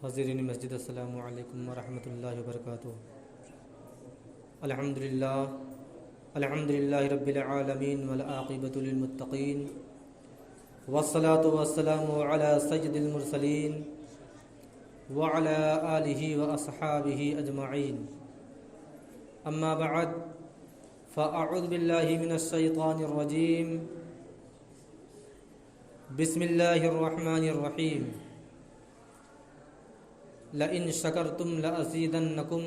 حاضرین مسجد السلام علیکم ورحمۃ اللہ وبرکاتہ۔ الحمد للہ رب العالمین والعاقبۃ للمتقین والصلاة والسلام علی سید المرسلین وعلی آلہ واصحابہ اجمعین، اما بعد فاعوذ باللہ من الشیطان الرجیم، بسم اللہ الرحمن الرحیم، لئن شکرتم لأزیدنکم،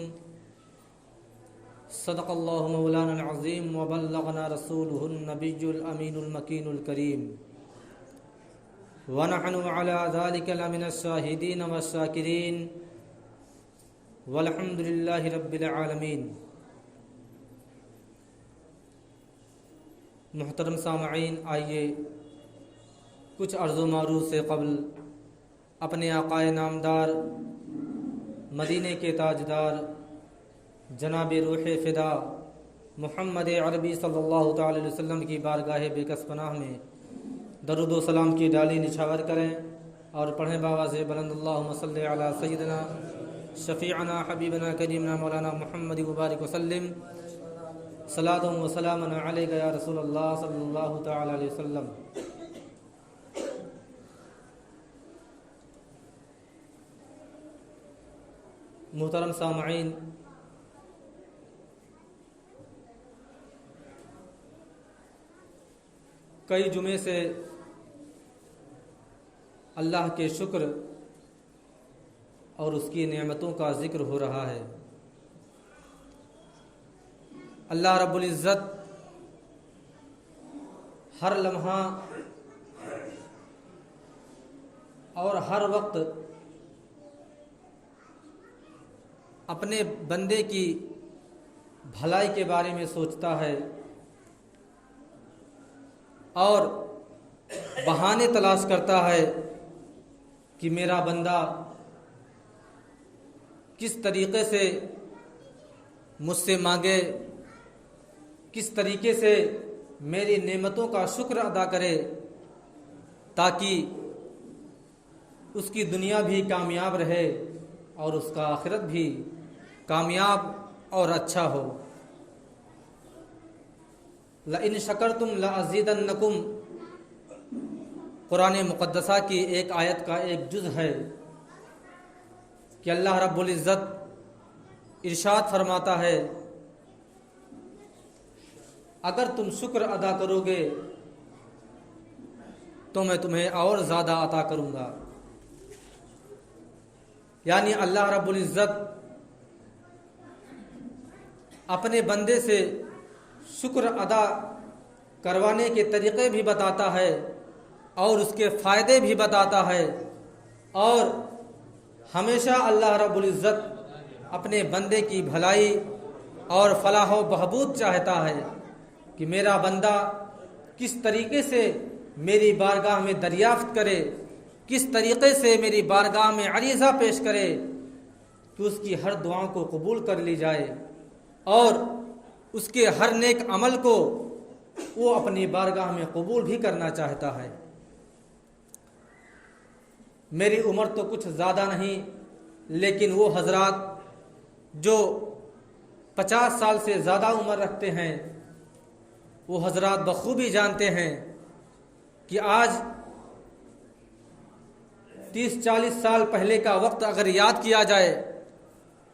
صدق اللہ مولانا العظیم وبلغنا رسولہ النبی الامین المکین الکریم، ونحن علی ذلک لمن الشاہدین والشاکرین، والحمد للہ رب العالمین۔ محترم سامعین، آئیے کچھ عرض و معروض سے قبل اپنے آقائے نامدار مدینے کے تاجدار جناب روح فدا محمد عربی صلی اللہ تعالی علیہ وسلم کی بارگاہ بے کس پناہ میں درود و سلام کی ڈالی نچھاور کریں اور پڑھیں باواز بلند، اللہم صلی علی سیدنا شفیعنا حبیبنا کریمنا مولانا محمد مبارک وسلم، صلاۃ و سلام علیک یا رسول اللہ صلی اللہ تعالی علیہ وسلم۔ محترم سامعین، کئی جمعے سے اللہ کے شکر اور اس کی نعمتوں کا ذکر ہو رہا ہے۔ اللہ رب العزت ہر لمحہ اور ہر وقت اپنے بندے کی بھلائی کے بارے میں سوچتا ہے اور بہانے تلاش کرتا ہے کہ میرا بندہ کس طریقے سے مجھ سے مانگے، کس طریقے سے میری نعمتوں کا شکر ادا کرے تاکہ اس کی دنیا بھی کامیاب رہے اور اس کا آخرت بھی کامیاب اور اچھا ہو۔ لئن شکرتم لازیدنکم قرآن مقدسہ کی ایک آیت کا ایک جز ہے کہ اللہ رب العزت ارشاد فرماتا ہے، اگر تم شکر ادا کرو گے تو میں تمہیں اور زیادہ عطا کروں گا۔ یعنی اللہ رب العزت اپنے بندے سے شکر ادا کروانے کے طریقے بھی بتاتا ہے اور اس کے فائدے بھی بتاتا ہے، اور ہمیشہ اللہ رب العزت اپنے بندے کی بھلائی اور فلاح و بہبود چاہتا ہے کہ میرا بندہ کس طریقے سے میری بارگاہ میں دریافت کرے، کس طریقے سے میری بارگاہ میں عریضہ پیش کرے کہ اس کی ہر دعا کو قبول کر لی جائے اور اس کے ہر نیک عمل کو وہ اپنی بارگاہ میں قبول بھی کرنا چاہتا ہے۔ میری عمر تو کچھ زیادہ نہیں، لیکن وہ حضرات جو 50 سال سے زیادہ عمر رکھتے ہیں وہ حضرات بخوبی جانتے ہیں کہ آج 30-40 سال پہلے کا وقت اگر یاد کیا جائے،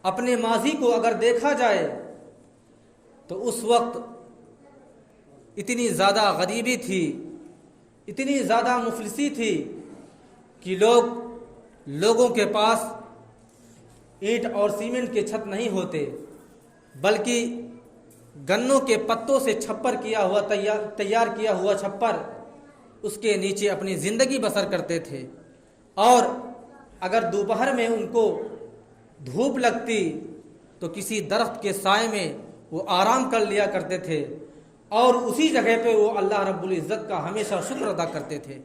اپنے ماضی کو اگر دیکھا جائے تو اس وقت اتنی زیادہ غریبی تھی، اتنی زیادہ مفلسی تھی کہ لوگوں کے پاس اینٹ اور سیمنٹ کے چھت نہیں ہوتے، بلکہ گنوں کے پتوں سے چھپر کیا ہوا تیار کیا ہوا چھپر، اس کے نیچے اپنی زندگی بسر کرتے تھے، اور اگر دوپہر میں ان کو دھوپ لگتی تو کسی درخت کے سائے میں وہ آرام کر لیا کرتے تھے اور اسی جگہ پہ وہ اللہ رب العزت کا ہمیشہ شکر ادا کرتے تھے۔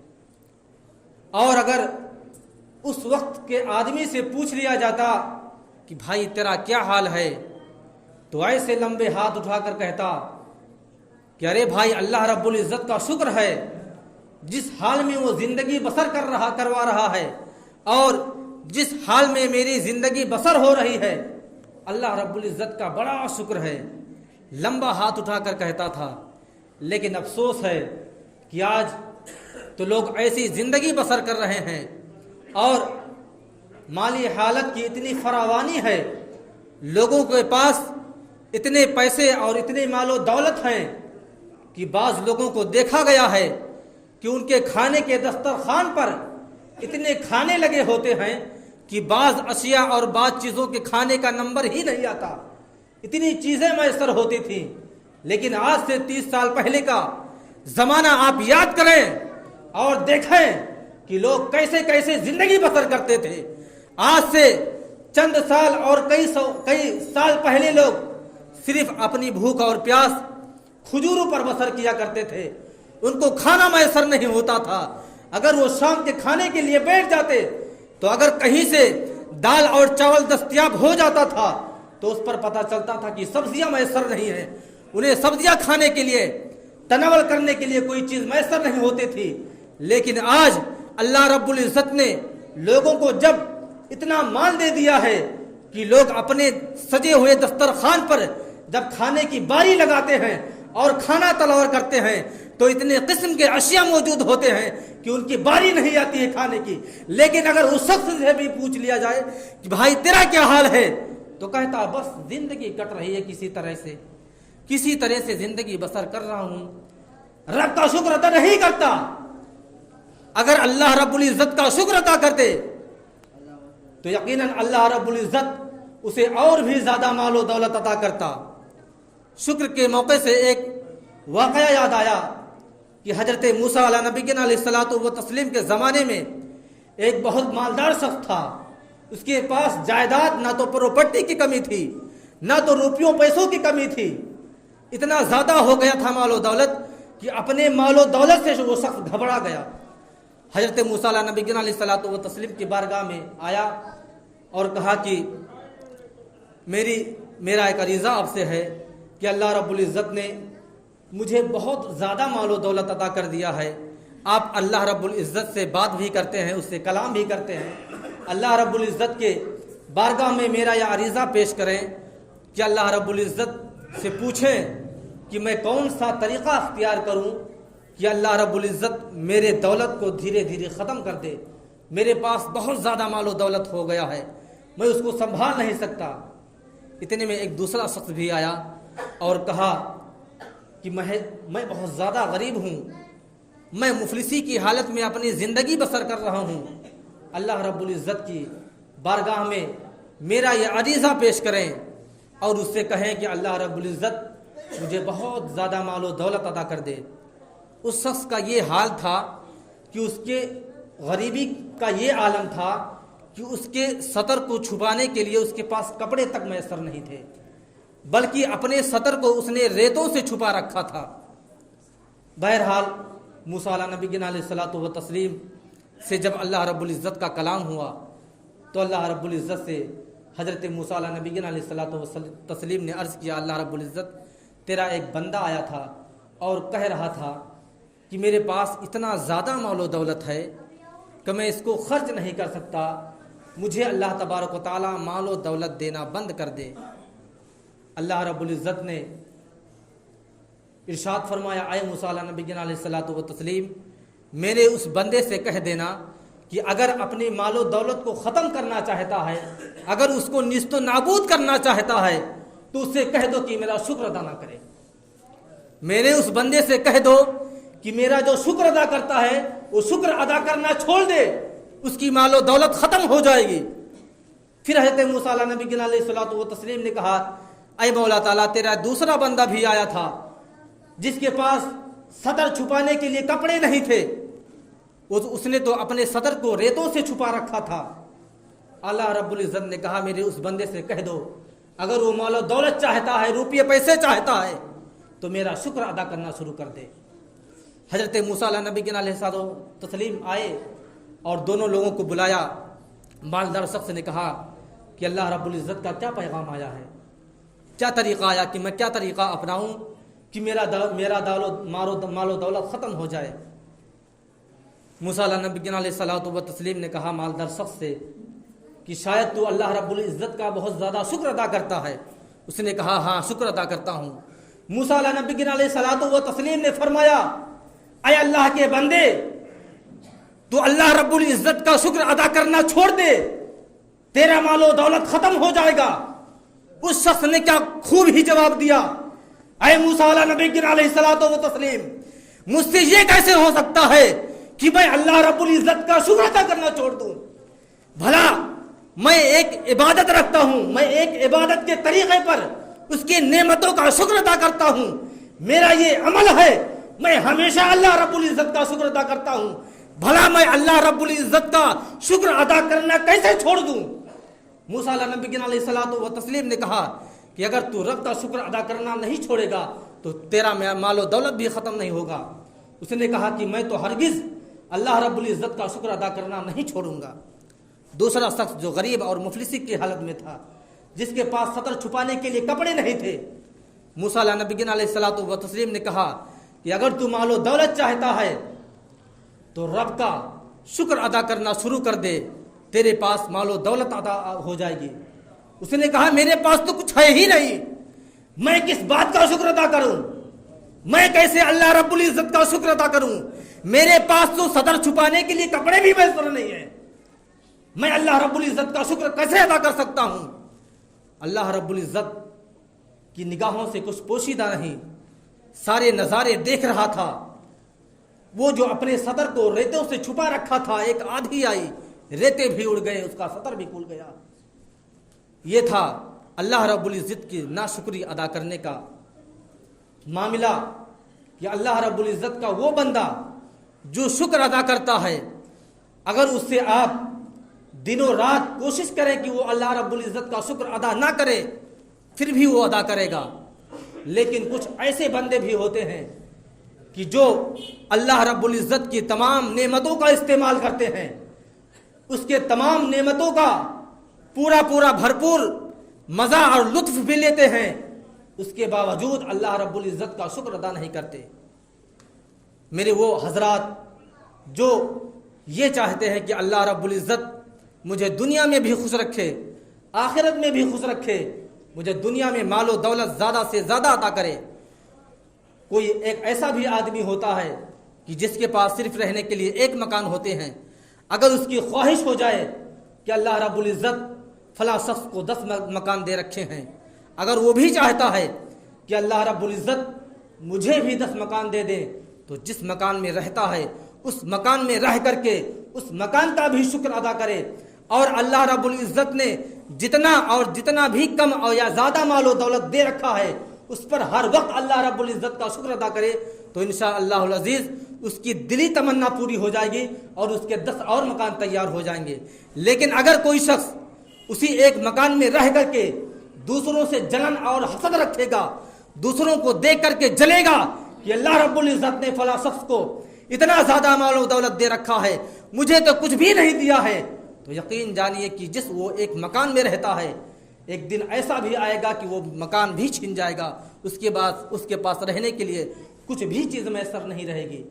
اور اگر اس وقت کے آدمی سے پوچھ لیا جاتا کہ بھائی تیرا کیا حال ہے، تو ایسے لمبے ہاتھ اٹھا کر کہتا کہ ارے بھائی اللہ رب العزت کا شکر ہے جس حال میں وہ زندگی بسر کروا رہا ہے اور جس حال میں میری زندگی بسر ہو رہی ہے اللہ رب العزت کا بڑا شکر ہے، لمبا ہاتھ اٹھا کر کہتا تھا۔ لیکن افسوس ہے کہ آج تو لوگ ایسی زندگی بسر کر رہے ہیں اور مالی حالت کی اتنی فراوانی ہے، لوگوں کے پاس اتنے پیسے اور اتنے مال و دولت ہیں کہ بعض لوگوں کو دیکھا گیا ہے کہ ان کے کھانے کے دسترخوان پر اتنے کھانے لگے ہوتے ہیں کہ بعض اشیاء اور بعض چیزوں کے کھانے کا نمبر ہی نہیں آتا، اتنی چیزیں میسر ہوتی تھیں۔ لیکن آج سے 30 سال پہلے کا زمانہ آپ یاد کریں اور دیکھیں کہ لوگ کیسے کیسے زندگی بسر کرتے تھے۔ آج سے چند سال اور کئی سال پہلے لوگ صرف اپنی بھوک اور پیاس کھجوروں پر بسر کیا کرتے تھے، ان کو کھانا میسر نہیں ہوتا تھا۔ اگر وہ شام کے کھانے کے لیے بیٹھ جاتے تو اگر کہیں سے دال اور چاول دستیاب ہو جاتا تھا تو اس پر پتہ چلتا تھا کہ سبزیاں میسر نہیں ہیں، انہیں سبزیاں کھانے کے لیے تناول کرنے کے لیے کوئی چیز میسر نہیں ہوتی تھی۔ لیکن آج اللہ رب العزت نے لوگوں کو جب اتنا مال دے دیا ہے کہ لوگ اپنے سجے ہوئے دسترخوان پر جب کھانے کی باری لگاتے ہیں اور کھانا تناول کرتے ہیں تو اتنے قسم کے اشیاء موجود ہوتے ہیں کہ ان کی باری نہیں آتی ہے کھانے کی۔ لیکن اگر اس شخص سے بھی پوچھ لیا جائے کہ بھائی تیرا کیا حال ہے تو کہتا بس زندگی کٹ رہی ہے، کسی طرح سے زندگی بسر کر رہا ہوں، رب کا شکر ادا نہیں کرتا۔ اگر اللہ رب العزت کا شکر ادا کرتے تو یقیناً اللہ رب العزت اسے اور بھی زیادہ مال و دولت عطا کرتا۔ شکر کے موقع سے ایک واقعہ یاد آیا کہ حضرت موسیٰ علیہ نبی علیہ الصلوۃ والتسلیم کے زمانے میں ایک بہت مالدار شخص تھا، اس کے پاس جائیداد نہ تو پراپرٹی کی کمی تھی نہ تو روپیوں پیسوں کی کمی تھی، اتنا زیادہ ہو گیا تھا مال و دولت کہ اپنے مال و دولت سے وہ شخص گھبرا گیا۔ حضرت موسیٰ علیہ نبی علیہ الصلوۃ والتسلیم کی بارگاہ میں آیا اور کہا کہ میرا ایک عریضہ آپ سے ہے کہ اللہ رب العزت نے مجھے بہت زیادہ مال و دولت عطا کر دیا ہے، آپ اللہ رب العزت سے بات بھی کرتے ہیں، اس سے کلام بھی کرتے ہیں، اللہ رب العزت کے بارگاہ میں میرا یہ عریضہ پیش کریں کہ اللہ رب العزت سے پوچھیں کہ میں کون سا طریقہ اختیار کروں کہ اللہ رب العزت میرے دولت کو دھیرے دھیرے ختم کر دے، میرے پاس بہت زیادہ مال و دولت ہو گیا ہے، میں اس کو سنبھال نہیں سکتا۔ اتنے میں ایک دوسرا شخص بھی آیا اور کہا کہ میں بہت زیادہ غریب ہوں، میں مفلسی کی حالت میں اپنی زندگی بسر کر رہا ہوں، اللہ رب العزت کی بارگاہ میں میرا یہ عریضہ پیش کریں اور اس سے کہیں کہ اللہ رب العزت مجھے بہت زیادہ مال و دولت عطا کر دے۔ اس شخص کا یہ حال تھا کہ اس کے غریبی کا یہ عالم تھا کہ اس کے سطر کو چھپانے کے لیے اس کے پاس کپڑے تک میسر نہیں تھے، بلکہ اپنے سطر کو اس نے ریتوں سے چھپا رکھا تھا۔ بہرحال موسیٰ علیہ نبی علیہ الصلوۃ والتسلیم سے جب اللہ رب العزت کا کلام ہوا تو اللہ رب العزت سے حضرت موسیٰ علیہ نبی علیہ الصلوۃ والتسلیم نے عرض کیا، اللہ رب العزت تیرا ایک بندہ آیا تھا اور کہہ رہا تھا کہ میرے پاس اتنا زیادہ مال و دولت ہے کہ میں اس کو خرچ نہیں کر سکتا، مجھے اللہ تبارک و تعالیٰ مال و دولت دینا بند کر دے۔ اللہ رب العزت نے ارشاد فرمایا، اے موسیٰ علیہ نبی علیہ الصلوۃ والتسلیم میرے اس بندے سے کہہ دینا کہ اگر اپنی مال و دولت کو ختم کرنا چاہتا ہے، اگر اس کو نیست و نابود کرنا چاہتا ہے تو اس سے کہہ دو کہ میرا شکر ادا نہ کرے۔ میرے اس بندے سے کہہ دو کہ میرا جو شکر ادا کرتا ہے وہ شکر ادا کرنا چھوڑ دے، اس کی مال و دولت ختم ہو جائے گی۔ پھر حضرت موسیٰ علیہ نبی علیہ الصلوۃ والتسلیم نے کہا، اے مولا تعالیٰ تیرا دوسرا بندہ بھی آیا تھا جس کے پاس صدر چھپانے کے لیے کپڑے نہیں تھے، اس نے تو اپنے صدر کو ریتوں سے چھپا رکھا تھا۔ اللہ رب العزت نے کہا میرے اس بندے سے کہہ دو اگر وہ مال و دولت چاہتا ہے، روپیے پیسے چاہتا ہے تو میرا شکر ادا کرنا شروع کر دے۔ حضرت موسیٰ علیہ نبی علیہ الصلوۃ والتسلیم آئے اور دونوں لوگوں کو بلایا۔ مالدار شخص نے کہا کہ اللہ رب العزت کا کیا پیغام آیا ہے، کیا طریقہ آیا کہ میں کیا طریقہ اپناؤں کہ میرا مال و دولت ختم ہو جائے۔ موسیٰ علیہ نبی علیہ الصلوۃ والتسلیم نے کہا مالدار شخص سے کہ شاید تو اللہ رب العزت کا بہت زیادہ شکر ادا کرتا ہے. اس نے کہا ہاں شکر ادا کرتا ہوں. موسیٰ علیہ نبی علیہ الصلوۃ والتسلیم نے فرمایا اے اللہ کے بندے تو اللہ رب العزت کا شکر ادا کرنا چھوڑ دے, تیرا مال و دولت ختم ہو جائے گا. اس شخص نے کیا خوب ہی جواب دیا, اے موسیٰ علیہ نبی علیہ الصلوۃ والتسلیم مجھ سے یہ کیسے ہو سکتا ہے کہ میں اللہ رب العزت کا شکر ادا کرنا چھوڑ دوں؟ بھلا میں ایک عبادت رکھتا ہوں, میں ایک عبادت کے طریقے پر اس کی نعمتوں کا شکر ادا کرتا ہوں, میرا یہ عمل ہے, میں ہمیشہ اللہ رب العزت کا شکر ادا کرتا ہوں. بھلا میں اللہ رب العزت کا شکر ادا کرنا کیسے چھوڑ دوں؟ موسیٰ علیہ نبی علیہ الصلوۃ والتسلیم نے کہا کہ اگر تو رب کا شکر ادا کرنا نہیں چھوڑے گا تو تیرا مال و دولت بھی ختم نہیں ہوگا. اس نے کہا کہ میں تو ہرگز اللہ رب العزت کا شکر ادا کرنا نہیں چھوڑوں گا. دوسرا شخص جو غریب اور مفلسی کی حالت میں تھا, جس کے پاس سطر چھپانے کے لیے کپڑے نہیں تھے, موسیٰ علیہ نبی علیہ الصلوۃ والتسلیم نے کہا کہ اگر تو مال و دولت چاہتا ہے تو رب کا شکر ادا کرنا شروع کر دے, تیرے پاس مال و دولت ادا ہو جائے گی. اس نے کہا میرے پاس تو کچھ ہے ہی نہیں, میں کس بات کا شکر ادا کروں, میں کیسے اللہ رب العزت کا شکر ادا کروں؟ میرے پاس تو سطر چھپانے کے لیے کپڑے بھی میسر نہیں ہیں, میں اللہ رب العزت کا شکر کیسے ادا کر سکتا ہوں؟ اللہ رب العزت کی نگاہوں سے کچھ پوشیدہ نہیں, سارے نظارے دیکھ رہا تھا. وہ جو اپنے سطر کو ریتوں سے چھپا رکھا تھا, ایک آندھی آئی, ریتے بھی اڑ گئے, اس کا سطر بھی کھل گیا. یہ تھا اللہ رب العزت کی ناشکری ادا کرنے کا معاملہ کہ اللہ رب العزت کا وہ بندہ جو شکر ادا کرتا ہے, اگر اس سے آپ دنوں رات کوشش کریں کہ وہ اللہ رب العزت کا شکر ادا نہ کرے, پھر بھی وہ ادا کرے گا. لیکن کچھ ایسے بندے بھی ہوتے ہیں کہ جو اللہ رب العزت کی تمام نعمتوں کا استعمال کرتے ہیں, اس کے تمام نعمتوں کا پورا بھرپور مزہ اور لطف بھی لیتے ہیں, اس کے باوجود اللہ رب العزت کا شکر ادا نہیں کرتے. میرے وہ حضرات جو یہ چاہتے ہیں کہ اللہ رب العزت مجھے دنیا میں بھی خوش رکھے, آخرت میں بھی خوش رکھے, مجھے دنیا میں مال و دولت زیادہ سے زیادہ عطا کرے. کوئی ایک ایسا بھی آدمی ہوتا ہے کہ جس کے پاس صرف رہنے کے لیے ایک مکان ہوتے ہیں, اگر اس کی خواہش ہو جائے کہ اللہ رب العزت فلاں شخص کو 10 مکان دے رکھے ہیں, اگر وہ بھی چاہتا ہے کہ اللہ رب العزت مجھے بھی 10 مکان دے دے, تو جس مکان میں رہتا ہے اس مکان میں رہ کر کے اس مکان کا بھی شکر ادا کرے, اور اللہ رب العزت نے جتنا بھی کم اور یا زیادہ مال و دولت دے رکھا ہے اس پر ہر وقت اللہ رب العزت کا شکر ادا کرے, تو انشاءاللہ العزیز اس کی دلی تمنا پوری ہو جائے گی اور اس کے 10 اور مکان تیار ہو جائیں گے. لیکن اگر کوئی شخص اسی ایک مکان میں رہ کر کے دوسروں سے جلن اور حسد رکھے گا, دوسروں کو دیکھ کر کے جلے گا کہ اللہ رب العزت نے فلاں شخص کو اتنا زیادہ مال و دولت دے رکھا ہے, مجھے تو کچھ بھی نہیں دیا ہے, تو یقین جانیے کہ جس وہ ایک مکان میں رہتا ہے, ایک دن ایسا بھی آئے گا کہ وہ مکان بھی چھن جائے گا, اس کے بعد اس کے پاس رہنے کے لیے کچھ بھی چیز میسر نہیں رہے گی.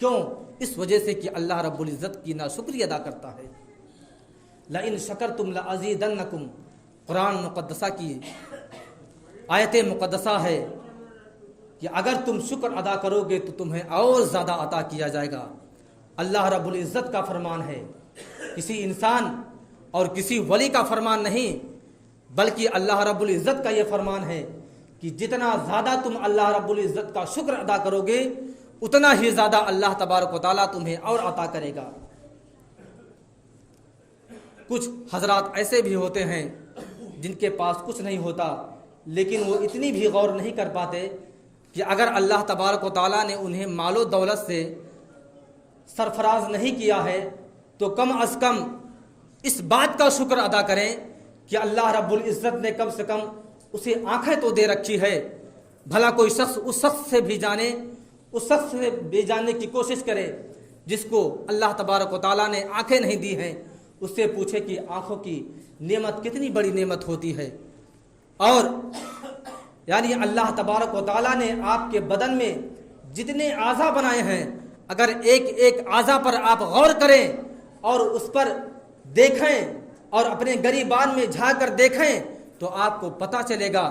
کیوں؟ اس وجہ سے کہ اللہ رب العزت کی ناشکری ادا کرتا ہے. لئن شکرتم لازیدنکم, قرآن مقدسہ کی آیت مقدسہ ہے کہ اگر تم شکر ادا کرو گے تو تمہیں اور زیادہ عطا کیا جائے گا. اللہ رب العزت کا فرمان ہے, کسی انسان اور کسی ولی کا فرمان نہیں, بلکہ اللہ رب العزت کا یہ فرمان ہے کہ جتنا زیادہ تم اللہ رب العزت کا شکر ادا کرو گے اتنا ہی زیادہ اللہ تبارک و تعالیٰ تمہیں اور عطا کرے گا. کچھ حضرات ایسے بھی ہوتے ہیں جن کے پاس کچھ نہیں ہوتا, لیکن وہ اتنی بھی غور نہیں کر پاتے کہ اگر اللہ تبارک و تعالیٰ نے انہیں مال و دولت سے سرفراز نہیں کیا ہے تو کم از کم اس بات کا شکر ادا کریں کہ اللہ رب العزت نے کم سے کم اسے آنکھیں تو دے رکھی ہے. بھلا کوئی شخص اس شخص سے بھی جانے, اس شخص سے بھی جاننے کی کوشش کرے جس کو اللہ تبارک و تعالیٰ نے آنکھیں نہیں دی ہیں, اس سے پوچھے کہ آنکھوں کی نعمت کتنی بڑی نعمت ہوتی ہے. اور یعنی اللہ تبارک و تعالیٰ نے آپ کے بدن میں جتنے اعضاء بنائے ہیں, اگر ایک ایک اعضاء پر آپ غور کریں اور اس پر دیکھیں اور اپنے گریبان میں جھانک کر دیکھیں تو آپ کو پتہ چلے گا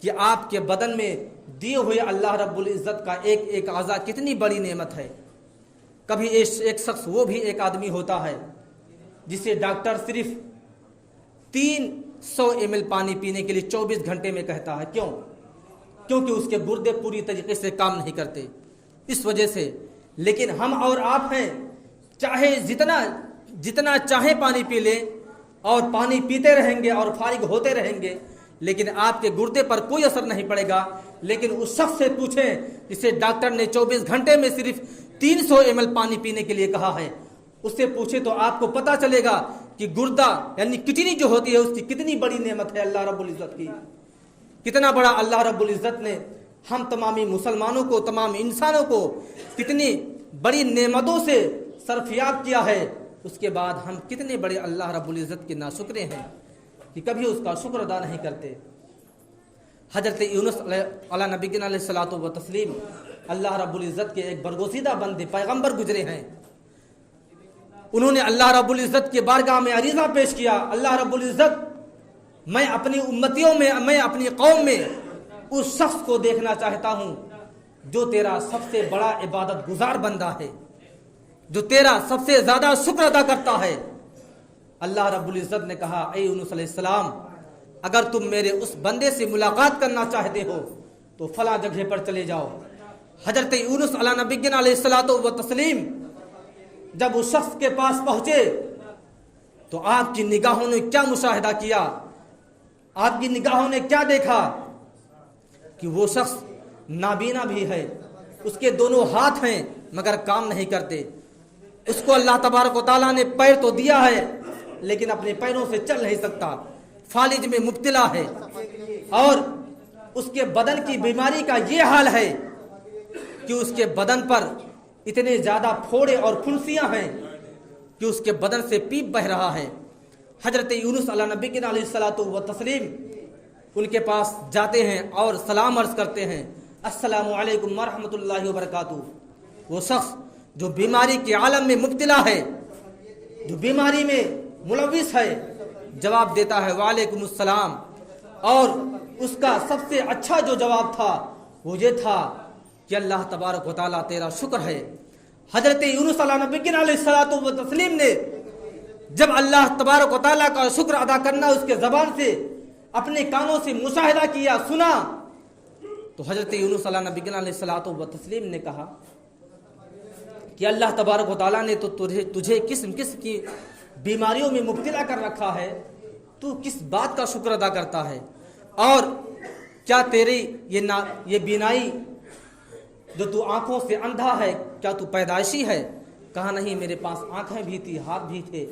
کہ آپ کے بدن میں دیے ہوئے اللہ رب العزت کا ایک ایک اعضا کتنی بڑی نعمت ہے۔ کبھی ایک شخص، وہ بھی ایک آدمی ہوتا ہے جسے ڈاکٹر صرف 300 ml پانی پینے کے لیے 24 گھنٹے میں کہتا ہے۔ کیوں؟ کیونکہ اس کے گردے پوری طریقے سے کام نہیں کرتے، اس وجہ سے۔ لیکن ہم اور آپ ہیں، چاہے جتنا چاہیں پانی پی لیں اور پانی پیتے رہیں گے اور فارغ ہوتے رہیں گے، لیکن آپ کے گردے پر کوئی اثر نہیں پڑے گا۔ لیکن اس شخص سے پوچھیں جسے ڈاکٹر نے 24 گھنٹے میں صرف 300 ml پانی پینے کے لیے کہا ہے، اس سے پوچھیں تو آپ کو پتہ چلے گا کہ گردہ یعنی کڈنی جو ہوتی ہے اس کی کتنی بڑی نعمت ہے اللہ رب العزت کی۔ کتنا بڑا اللہ رب العزت نے ہم تمامی مسلمانوں کو، تمام انسانوں کو کتنی بڑی نعمتوں سے سرفیاب کیا ہے، اس کے بعد ہم کتنے بڑے اللہ رب العزت کے ناشکرے ہیں کہ کبھی اس کا شکر ادا نہیں کرتے۔ حضرت یونس علیہ نبی علیہ الصلوۃ والتسلیم اللہ رب العزت کے ایک برگزیدہ بندے پیغمبر گزرے ہیں۔ انہوں نے اللہ رب العزت کے بارگاہ میں عریضہ پیش کیا، اللہ رب العزت، میں اپنی امتیوں میں، میں اپنی قوم میں اس شخص کو دیکھنا چاہتا ہوں جو تیرا سب سے بڑا عبادت گزار بندہ ہے، جو تیرا سب سے زیادہ شکر ادا کرتا ہے۔ اللہ رب العزت نے کہا، اے یونس علیہ السلام، اگر تم میرے اس بندے سے ملاقات کرنا چاہتے ہو تو فلاں جگہ پر چلے جاؤ۔ حضرت یونس علیہ نبی علیہ الصلوۃ والتسلیم جب اس شخص کے پاس پہنچے تو آپ کی نگاہوں نے کیا مشاہدہ کیا، آپ کی نگاہوں نے کیا دیکھا کہ وہ شخص نابینا بھی ہے، اس کے دونوں ہاتھ ہیں مگر کام نہیں کرتے، اس کو اللہ تبارک و تعالیٰ نے پیر تو دیا ہے لیکن اپنے پیروں سے چل نہیں سکتا، فالج میں مبتلا ہے، اور اس کے بدن کی بیماری کا یہ حال ہے کہ اس کے بدن پر اتنے زیادہ پھوڑے اور پھنسیاں ہیں کہ اس کے بدن سے پیپ بہ رہا ہے۔ حضرت یونس علیہ نبی علیہ الصلوۃ والتسلیم ان کے پاس جاتے ہیں اور سلام عرض کرتے ہیں، السلام علیکم ورحمۃ اللہ وبرکاتہ۔ وہ شخص جو بیماری کے عالم میں مبتلا ہے، جو بیماری میں ملوث ہے، جواب دیتا ہے وعلیکم السلام، اور اس کا سب سے اچھا جو جواب تھا وہ یہ تھا کہ اللہ تبارک و تعالیٰ تیرا شکر ہے۔ حضرت یونس علیہ نبی علیہ الصلوۃ والتسلیم نے جب اللہ تبارک و تعالیٰ کا شکر ادا کرنا اس کے زبان سے، اپنے کانوں سے مشاہدہ کیا، سنا، تو حضرت یونس علیہ نبی علیہ الصلوۃ والتسلیم نے کہا کہ اللہ تبارک و تعالیٰ نے تو تجھے قسم قسم کی بیماریوں میں مبتلا کر رکھا ہے، تو کس بات کا شکر ادا کرتا ہے؟ اور کیا تیری یہ بینائی جو تو آنکھوں سے اندھا ہے، کیا تو پیدائشی ہے؟ کہا نہیں، میرے پاس آنکھیں بھی تھی، ہاتھ بھی تھے،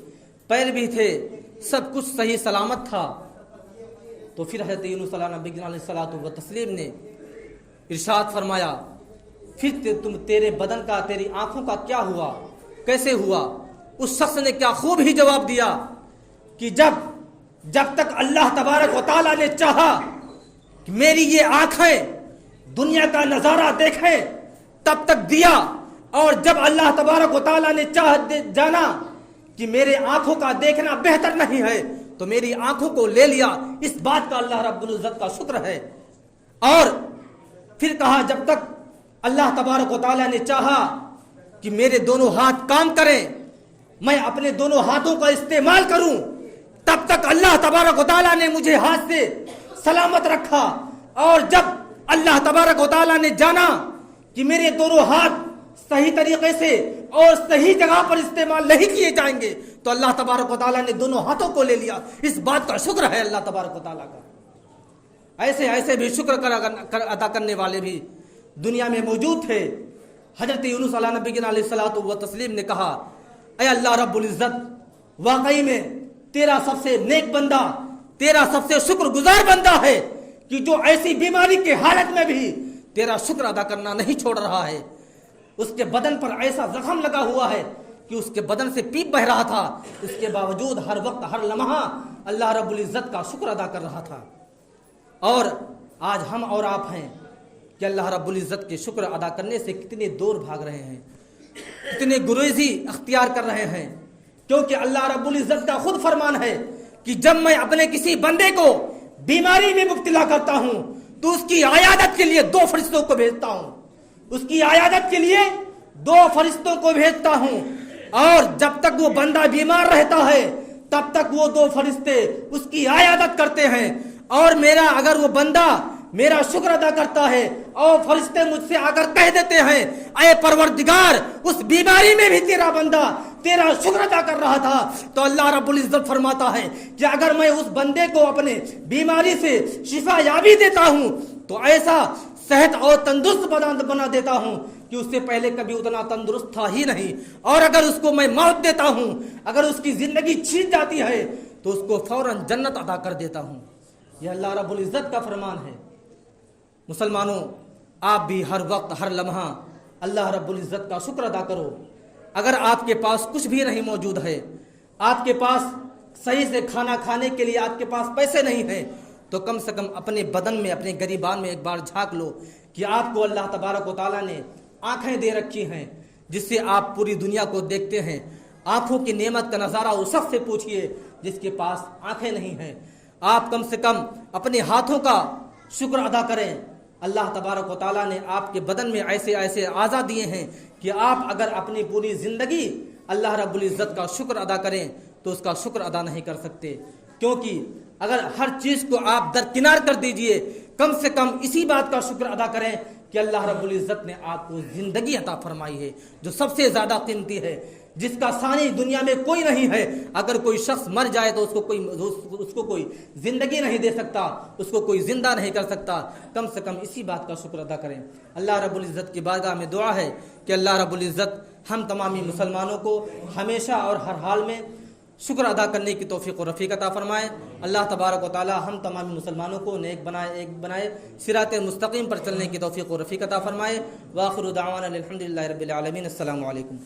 پیر بھی تھے، سب کچھ صحیح سلامت تھا۔ تو پھر حضرت یونس علیہ نبی علیہ الصلوۃ والتسلیم نے ارشاد فرمایا، پھر تیرے بدن کا، تیری آنکھوں کا کیا ہوا، کیسے ہوا؟ اس شخص نے کیا خوب ہی جواب دیا کہ جب تک اللہ تبارک و تعالیٰ نے چاہا کہ میری یہ آنکھیں دنیا کا نظارہ دیکھیں تب تک دیا، اور جب اللہ تبارک و تعالیٰ نے جانا کہ میرے آنکھوں کا دیکھنا بہتر نہیں ہے تو میری آنکھوں کو لے لیا۔ اس بات کا اللہ رب العزت کا شکر ہے۔ اور پھر کہا جب تک اللہ تبارک و تعالیٰ نے چاہا کہ میرے دونوں ہاتھ کام کریں، میں اپنے دونوں ہاتھوں کا استعمال کروں، تب تک اللہ تبارک و تعالیٰ نے مجھے ہاتھ سے سلامت رکھا، اور جب اللہ تبارک و تعالیٰ نے جانا کہ میرے دونوں ہاتھ صحیح طریقے سے اور صحیح جگہ پر استعمال نہیں کیے جائیں گے تو اللہ تبارک و تعالیٰ نے دونوں ہاتھوں کو لے لیا۔ اس بات کا شکر ہے اللہ تبارک و تعالیٰ کا۔ ایسے بھی شکر ادا کرنے والے بھی دنیا میں موجود تھے۔ حضرت یونس علیہ نبی علیہ الصلوۃ والتسلیم نے کہا، اے اللہ رب العزت، واقعی میں تیرا سب سے نیک بندہ، تیرا سب سے شکر گزار بندہ ہے کہ جو ایسی بیماری کے حالت میں بھی تیرا شکر ادا کرنا نہیں چھوڑ رہا ہے۔ اس کے بدن پر ایسا زخم لگا ہوا ہے کہ اس کے بدن سے پیپ بہ رہا تھا، اس کے باوجود ہر وقت ہر لمحہ اللہ رب العزت کا شکر ادا کر رہا تھا۔ اور آج ہم اور آپ ہیں کہ اللہ رب العزت کے شکر ادا کرنے سے کتنے دور بھاگ رہے ہیں، کتنے گریزی اختیار کر رہے ہیں، کیونکہ اللہ رب العزت کا خود فرمان ہے کہ جب میں اپنے کسی بندے کو بیماری میں مبتلا کرتا ہوں تو اس کی عیادت کے لیے 2 فرشتوں کو بھیجتا ہوں، اس کی عیادت کے لیے 2 فرشتوں کو بھیجتا ہوں، اور جب تک وہ بندہ بیمار رہتا ہے تب تک وہ 2 فرشتے اس کی عیادت کرتے ہیں، اور اگر وہ بندہ میرا شکر ادا کرتا ہے اور فرشتے مجھ سے آ کر کہہ دیتے ہیں اے پروردگار اس بیماری میں بھی تیرا بندہ تیرا شکر ادا کر رہا تھا، تو اللہ رب العزت فرماتا ہے کہ اگر میں اس بندے کو اپنے بیماری سے شفا یابی دیتا ہوں تو ایسا صحت اور تندرست بنا دیتا ہوں کہ اس سے پہلے کبھی اتنا تندرست تھا ہی نہیں، اور اگر اس کو میں موت دیتا ہوں، اگر اس کی زندگی چھین جاتی ہے تو اس کو فوراً جنت عطا کر دیتا ہوں۔ یہ اللہ رب العزت کا فرمان ہے۔ مسلمانوں، آپ بھی ہر وقت ہر لمحہ اللہ رب العزت کا شکر ادا کرو۔ اگر آپ کے پاس کچھ بھی نہیں موجود ہے، آپ کے پاس صحیح سے کھانا کھانے کے لیے آپ کے پاس پیسے نہیں ہیں، تو کم سے کم اپنے بدن میں، اپنے گریبان میں ایک بار جھانک لو کہ آپ کو اللہ تبارک و تعالیٰ نے آنکھیں دے رکھی ہیں جس سے آپ پوری دنیا کو دیکھتے ہیں۔ آنکھوں کی نعمت کا نظارہ اس شخص سے پوچھئے جس کے پاس آنکھیں نہیں ہیں۔ آپ کم سے کم اپنے ہاتھوں کا شکر ادا کریں۔ اللہ تبارک و تعالیٰ نے آپ کے بدن میں ایسے ایسے اعضاء دیے ہیں کہ آپ اگر اپنی پوری زندگی اللہ رب العزت کا شکر ادا کریں تو اس کا شکر ادا نہیں کر سکتے، کیونکہ اگر ہر چیز کو آپ درکنار کر دیجئے، کم سے کم اسی بات کا شکر ادا کریں کہ اللہ رب العزت نے آپ کو زندگی عطا فرمائی ہے جو سب سے زیادہ قیمتی ہے، جس کا ثانی دنیا میں کوئی نہیں ہے۔ اگر کوئی شخص مر جائے تو اس کو کوئی زندگی نہیں دے سکتا، اس کو کوئی زندہ نہیں کر سکتا۔ کم سے کم اسی بات کا شکر ادا کریں۔ اللہ رب العزت کی بارگاہ میں دعا ہے کہ اللہ رب العزت ہم تمامی مسلمانوں کو ہمیشہ اور ہر حال میں شکر ادا کرنے کی توفیق و رفیق عطا فرمائے۔ اللہ تبارک و تعالی ہم تمام مسلمانوں کو نیک بنائے، صراط مستقیم پر چلنے کی توفیق و رفیق عطا فرمائے۔ وآخر دعوانا الحمدللہ رب العالمین۔ السلام علیکم۔